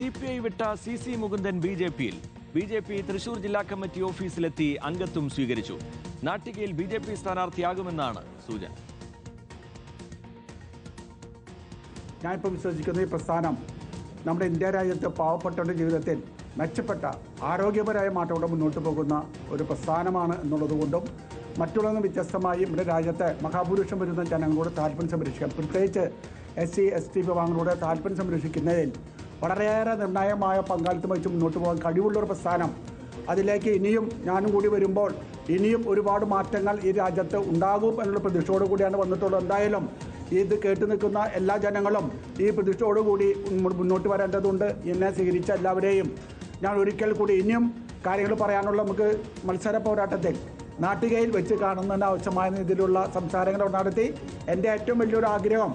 CPI വിട്ട CC Mukundan BJPയിൽ. BJP Thrissur ജില്ലാ committee ഓഫീസിലെത്തി അംഗത്വം സ്വീകരിച്ചു. നാട്ടികയിൽ BJP സ്ഥാനാർത്ഥിയാകുമെന്നാണ് സൂചന. ഞാനിപ്പോൾ വിശ്വസിക്കുന്ന ഈ പ്രസ്ഥാനം നമ്മുടെ ഇന്ത്യ രാജ്യത്ത് പാവപ്പെട്ടവരുടെ ജീവിതത്തിൽ മെച്ചപ്പെട്ട ആരോഗ്യപരമായ മാറ്റത്തോടെ മുന്നോട്ട് പോകുന്ന ഒരു പ്രസ്ഥാനമാണ് എന്നുള്ളതുകൊണ്ടും മറ്റുള്ളതൊന്നും വ്യത്യസ്തമായി നമ്മുടെ രാജ്യത്തെ മഹാഭൂരിപക്ഷം വരുന്ന ജനങ്ങളോട് താല്പര്യം സംരക്ഷിക്കാം, പ്രത്യേകിച്ച് SC ST വിഭാഗങ്ങളുടെ താല്പര്യം സംരക്ഷിക്കുന്നതിൽ വളരെയേറെ നിർണായകമായ പങ്കാളിത്തം വഹിച്ച് മുന്നോട്ട് പോകാൻ കഴിവുള്ളൊരു പ്രസ്ഥാനം. അതിലേക്ക് ഇനിയും ഞാനും കൂടി വരുമ്പോൾ ഇനിയും ഒരുപാട് മാറ്റങ്ങൾ ഈ രാജ്യത്ത് ഉണ്ടാകും എന്നുള്ള പ്രതീക്ഷയോടു കൂടിയാണ് വന്നിട്ടുള്ളത്. എന്തായാലും ഇത് കേട്ടു നിൽക്കുന്ന എല്ലാ ജനങ്ങളും ഈ പ്രതീക്ഷയോടുകൂടി മുന്നോട്ട് വരേണ്ടതുണ്ട്. എന്നെ സ്വീകരിച്ച എല്ലാവരെയും ഞാൻ ഒരിക്കൽ കൂടി ഇനിയും കാര്യങ്ങൾ പറയാനുള്ള നമുക്ക് മത്സര പോരാട്ടത്തിൽ നാട്ടികയിൽ വെച്ച് കാണുന്നതിന് ആവശ്യമായ രീതിയിലുള്ള സംസാരങ്ങൾ നടത്തി എൻ്റെ ഏറ്റവും വലിയൊരു ആഗ്രഹം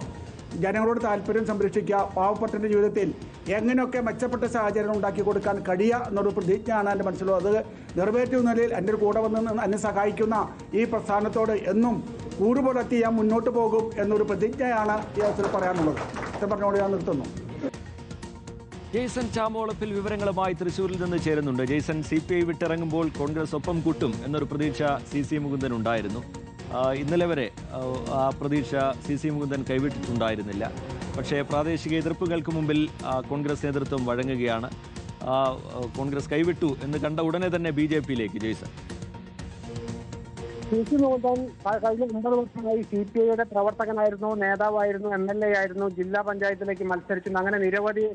ജനങ്ങളോട് താല്പര്യം സംരക്ഷിക്കുക, പാവപ്പെട്ടവരുടെ ജീവിതത്തിൽ എങ്ങനെയൊക്കെ മെച്ചപ്പെട്ട സാഹചര്യം ഉണ്ടാക്കി കൊടുക്കാൻ കഴിയുക എന്നൊരു പ്രതിജ്ഞയാണ് എൻ്റെ മനസ്സിലുള്ളത്. അത് നിറവേറ്റുന്ന നിലയിൽ എൻ്റെ കൂടെ വന്ന് എന്നെ സഹായിക്കുന്ന ഈ പ്രസ്ഥാനത്തോട് എന്നും കൂറുപുലർത്തി ഞാൻ മുന്നോട്ട് പോകും എന്നൊരു പ്രതിജ്ഞയാണ് ഈ അവസരം പറയാനുള്ളത്. ഇത് പറഞ്ഞുകൊണ്ട് ഞാൻ നിർത്തുന്നു. ജെയ്സൺ ചാമോളപ്പിൽ വിവരങ്ങളുമായി തൃശ്ശൂരിൽ നിന്ന് ചേരുന്നുണ്ട്. ജെയ്സൺ, CPI വിട്ടിറങ്ങുമ്പോൾ കോൺഗ്രസ് ഒപ്പം കൂട്ടും എന്നൊരു പ്രതീക്ഷ CC മുകുന്ദൻ ഉണ്ടായിരുന്നു. ഇന്നലെ വരെ ആ പ്രതീക്ഷ CC മുകുന്ദൻ കൈവിട്ടിട്ടുണ്ടായിരുന്നില്ല. പക്ഷേ പ്രാദേശിക എതിർപ്പുകൾക്ക് മുമ്പിൽ കോൺഗ്രസ് നേതൃത്വം വഴങ്ങുകയാണ്. കോൺഗ്രസ് കൈവിട്ടു എന്ന് കണ്ട ഉടനെ തന്നെ BJPയിലേക്ക്. ജെയ്സൺ, CC മുകുന്ദൻ കഴിഞ്ഞ 9 വർഷമായി CPIയുടെ പ്രവർത്തകനായിരുന്നു, നേതാവായിരുന്നു, MLA ആയിരുന്നു, ജില്ലാ പഞ്ചായത്തിലേക്ക് മത്സരിച്ചു. അങ്ങനെ നിരവധി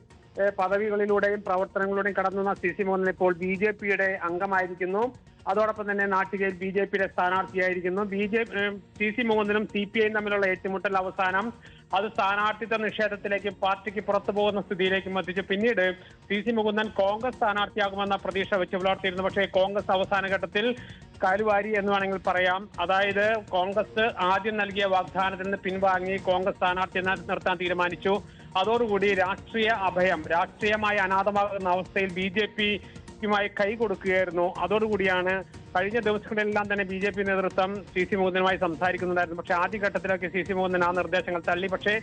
പദവികളിലൂടെയും പ്രവർത്തനങ്ങളിലൂടെയും കടന്നുവന്ന CC മുകുന്ദൻ ഇപ്പോൾ BJPയുടെ അംഗമായിരിക്കുന്നു. അതോടൊപ്പം തന്നെ നാട്ടികയിൽ BJPയുടെ സ്ഥാനാർത്ഥിയായിരിക്കുന്നു. CC മുകുന്ദനും CPIയും തമ്മിലുള്ള ഏറ്റുമുട്ടൽ അവസാനം അത് സ്ഥാനാർത്ഥിത്വ നിഷേധത്തിലേക്ക് പാർട്ടിക്ക് പുറത്തു പോകുന്ന സ്ഥിതിയിലേക്കും എത്തിച്ചു. പിന്നീട് CC മുകുന്ദൻ കോൺഗ്രസ് സ്ഥാനാർത്ഥിയാകുമെന്ന പ്രതീക്ഷ വെച്ച് പുലർത്തിയിരുന്നു. പക്ഷേ കോൺഗ്രസ് അവസാന ഘട്ടത്തിൽ കാലുവാരി എന്ന് വേണമെങ്കിൽ പറയാം. അതായത് കോൺഗ്രസ് ആദ്യം നൽകിയ വാഗ്ദാനത്തിൽ നിന്ന് പിൻവാങ്ങി കോൺഗ്രസ് സ്ഥാനാർത്ഥി നിർത്താൻ തീരുമാനിച്ചു. അതോടുകൂടി രാഷ്ട്രീയ അഭയം, രാഷ്ട്രീയമായി അനാഥമാകുന്ന അവസ്ഥയിൽ BJPയുമായി കൈ കൊടുക്കുകയായിരുന്നു. അതോടുകൂടിയാണ് കഴിഞ്ഞ ദിവസങ്ങളിലെല്ലാം തന്നെ BJP നേതൃത്വം CC മുകുന്ദനുമായി സംസാരിക്കുന്നുണ്ടായിരുന്നു. പക്ഷേ ആദ്യഘട്ടത്തിലൊക്കെ CC മുകുന്ദൻ ആ നിർദ്ദേശങ്ങൾ തള്ളി. പക്ഷേ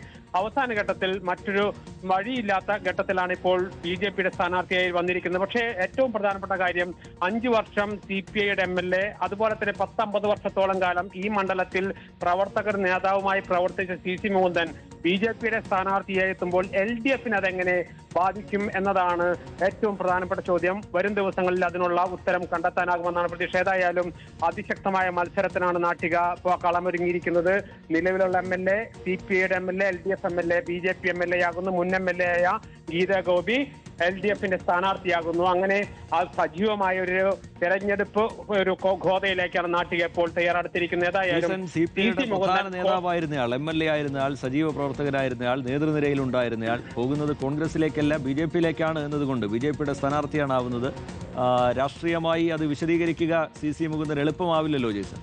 അവസാന ഘട്ടത്തിൽ മറ്റൊരു വഴിയില്ലാത്ത ഘട്ടത്തിലാണ് ഇപ്പോൾ BJPയുടെ സ്ഥാനാർത്ഥിയായി വന്നിരിക്കുന്നത്. പക്ഷേ ഏറ്റവും പ്രധാനപ്പെട്ട കാര്യം 5 വർഷം CPIയുടെ MLA, അതുപോലെ തന്നെ 10-50 വർഷത്തോളം കാലം ഈ മണ്ഡലത്തിൽ പ്രവർത്തകർ നേതാവുമായി പ്രവർത്തിച്ച CC മുകുന്ദൻ BJPയുടെ സ്ഥാനാർത്ഥിയായി എത്തുമ്പോൾ LDFന് അതെങ്ങനെ ബാധിക്കും എന്നതാണ് ഏറ്റവും പ്രധാനപ്പെട്ട ചോദ്യം. വരും ദിവസങ്ങളിൽ അതിനുള്ള ഉത്തരം കണ്ടെത്താനാകുമെന്നാണ് പ്രതീക്ഷ. ഏതായാലും അതിശക്തമായ മത്സരത്തിനാണ് നാട്ടിക കളമൊരുങ്ങിയിരിക്കുന്നത്. നിലവിലുള്ള MLA, CPIയുടെ MLA, LDF MLA, BJP MLA ആകുന്നു. മുൻ MLA ആയ ഗീതാ ഗോപി LDFന്റെ സ്ഥാനാർത്ഥിയാകുന്നു. അങ്ങനെ ആ സജീവമായ ഒരു തെരഞ്ഞെടുപ്പ് ഒരു ഗോതയിലേക്കാണ് നാട്ടിക ഇപ്പോൾ തയ്യാറെടുത്തിരിക്കുന്നത്. ഏതായാലും നേതാവായിരുന്നയാൾ, MLA ആയിരുന്നയാൾ, സജീവ പ്രവർത്തകനായിരുന്നയാൾ, നേതൃനിരയിലുണ്ടായിരുന്നയാൾ പോകുന്നത് കോൺഗ്രസിലേക്കല്ല BJPയിലേക്കാണ് എന്നതുകൊണ്ട് BJPയുടെ സ്ഥാനാർത്ഥിയാണാവുന്നത്. രാഷ്ട്രീയമായി അത് വിശദീകരിക്കുക CC മുകുന്ദൻ എളുപ്പമാവില്ലല്ലോ ജെയ്സൺ.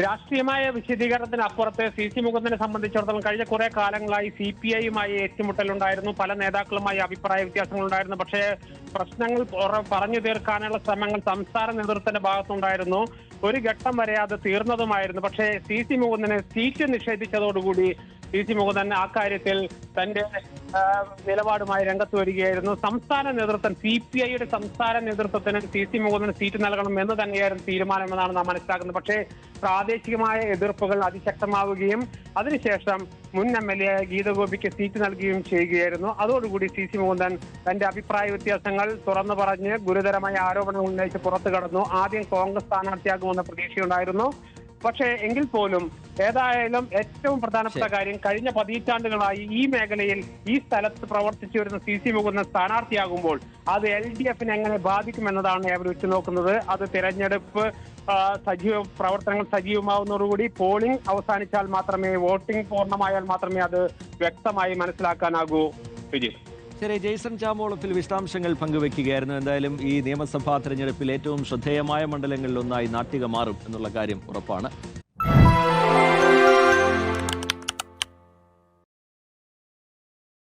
രാഷ്ട്രീയമായ വിശദീകരണത്തിന് അപ്പുറത്ത് CC മുകുന്ദനെ സംബന്ധിച്ചിടത്തോളം കഴിഞ്ഞ കുറെ കാലങ്ങളായി CPIയുമായി ഏറ്റുമുട്ടലുണ്ടായിരുന്നു. പല നേതാക്കളുമായി അഭിപ്രായ വ്യത്യാസങ്ങളുണ്ടായിരുന്നു. പക്ഷേ പ്രശ്നങ്ങൾ പറഞ്ഞു തീർക്കാനുള്ള ശ്രമങ്ങൾ സംസ്ഥാന നേതൃത്വത്തിന്റെ ഭാഗത്തുണ്ടായിരുന്നു. ഒരു ഘട്ടം വരെ അത് തീർന്നതുമായിരുന്നു. പക്ഷേ CC മുകുന്ദനെ സീറ്റ് നിഷേധിച്ചതോടുകൂടി CC മുകുന്ദൻ ആ കാര്യത്തിൽ തന്റെ നിലപാടുമായി രംഗത്ത് വരികയായിരുന്നു. സംസ്ഥാന നേതൃത്വം, CPIയുടെ സംസ്ഥാന നേതൃത്വത്തിന് CC മുകുന്ദന് സീറ്റ് നൽകണം എന്ന് തന്നെയായിരുന്നു തീരുമാനമെന്നാണ് നാം മനസ്സിലാക്കുന്നത്. പക്ഷേ പ്രാദേശികമായ എതിർപ്പുകൾ അതിശക്തമാവുകയും അതിനുശേഷം മുൻ MLA ഗീതഗോപിക്ക് സീറ്റ് നൽകുകയും ചെയ്യുകയായിരുന്നു. അതോടുകൂടി CC മുകുന്ദൻ തന്റെ അഭിപ്രായ വ്യത്യാസങ്ങൾ തുറന്നു പറഞ്ഞ് ഗുരുതരമായ ആരോപണങ്ങൾ ഉന്നയിച്ച് പുറത്തു കടന്നു. ആദ്യം കോൺഗ്രസ് സ്ഥാനാർത്ഥിയാകുമെന്ന പ്രതീക്ഷയുണ്ടായിരുന്നു. പക്ഷേ എങ്കിൽ പോലും ഏതായാലും ഏറ്റവും പ്രധാനപ്പെട്ട കാര്യം കഴിഞ്ഞ 10 പതിറ്റാണ്ടുകളായി ഈ മേഖലയിൽ ഈ സ്ഥലത്ത് പ്രവർത്തിച്ചു വരുന്ന CC മുകുന്ദൻ സ്ഥാനാർത്ഥിയാകുമ്പോൾ അത് LDFനെ എങ്ങനെ ബാധിക്കുമെന്നതാണ് അവർ ഉറ്റുനോക്കുന്നത്. അത് തിരഞ്ഞെടുപ്പ് പ്രവർത്തനങ്ങൾ സജീവമാവുന്നതോടുകൂടി പോളിംഗ് അവസാനിച്ചാൽ മാത്രമേ, വോട്ടിംഗ് പൂർണ്ണമായാൽ മാത്രമേ അത് വ്യക്തമായി മനസ്സിലാക്കാനാകൂ. ശരി, ജെയ്സൺ ചാമോളപ്പിൽ വിശദാംശങ്ങൾ പങ്കുവെക്കുകയായിരുന്നു. എന്തായാലും ഈ നിയമസഭാ തെരഞ്ഞെടുപ്പിൽ ഏറ്റവും ശ്രദ്ധേയമായ മണ്ഡലങ്ങളിലൊന്നായി നാട്ടിക മാറും എന്നുള്ള കാര്യം ഉറപ്പാണ്.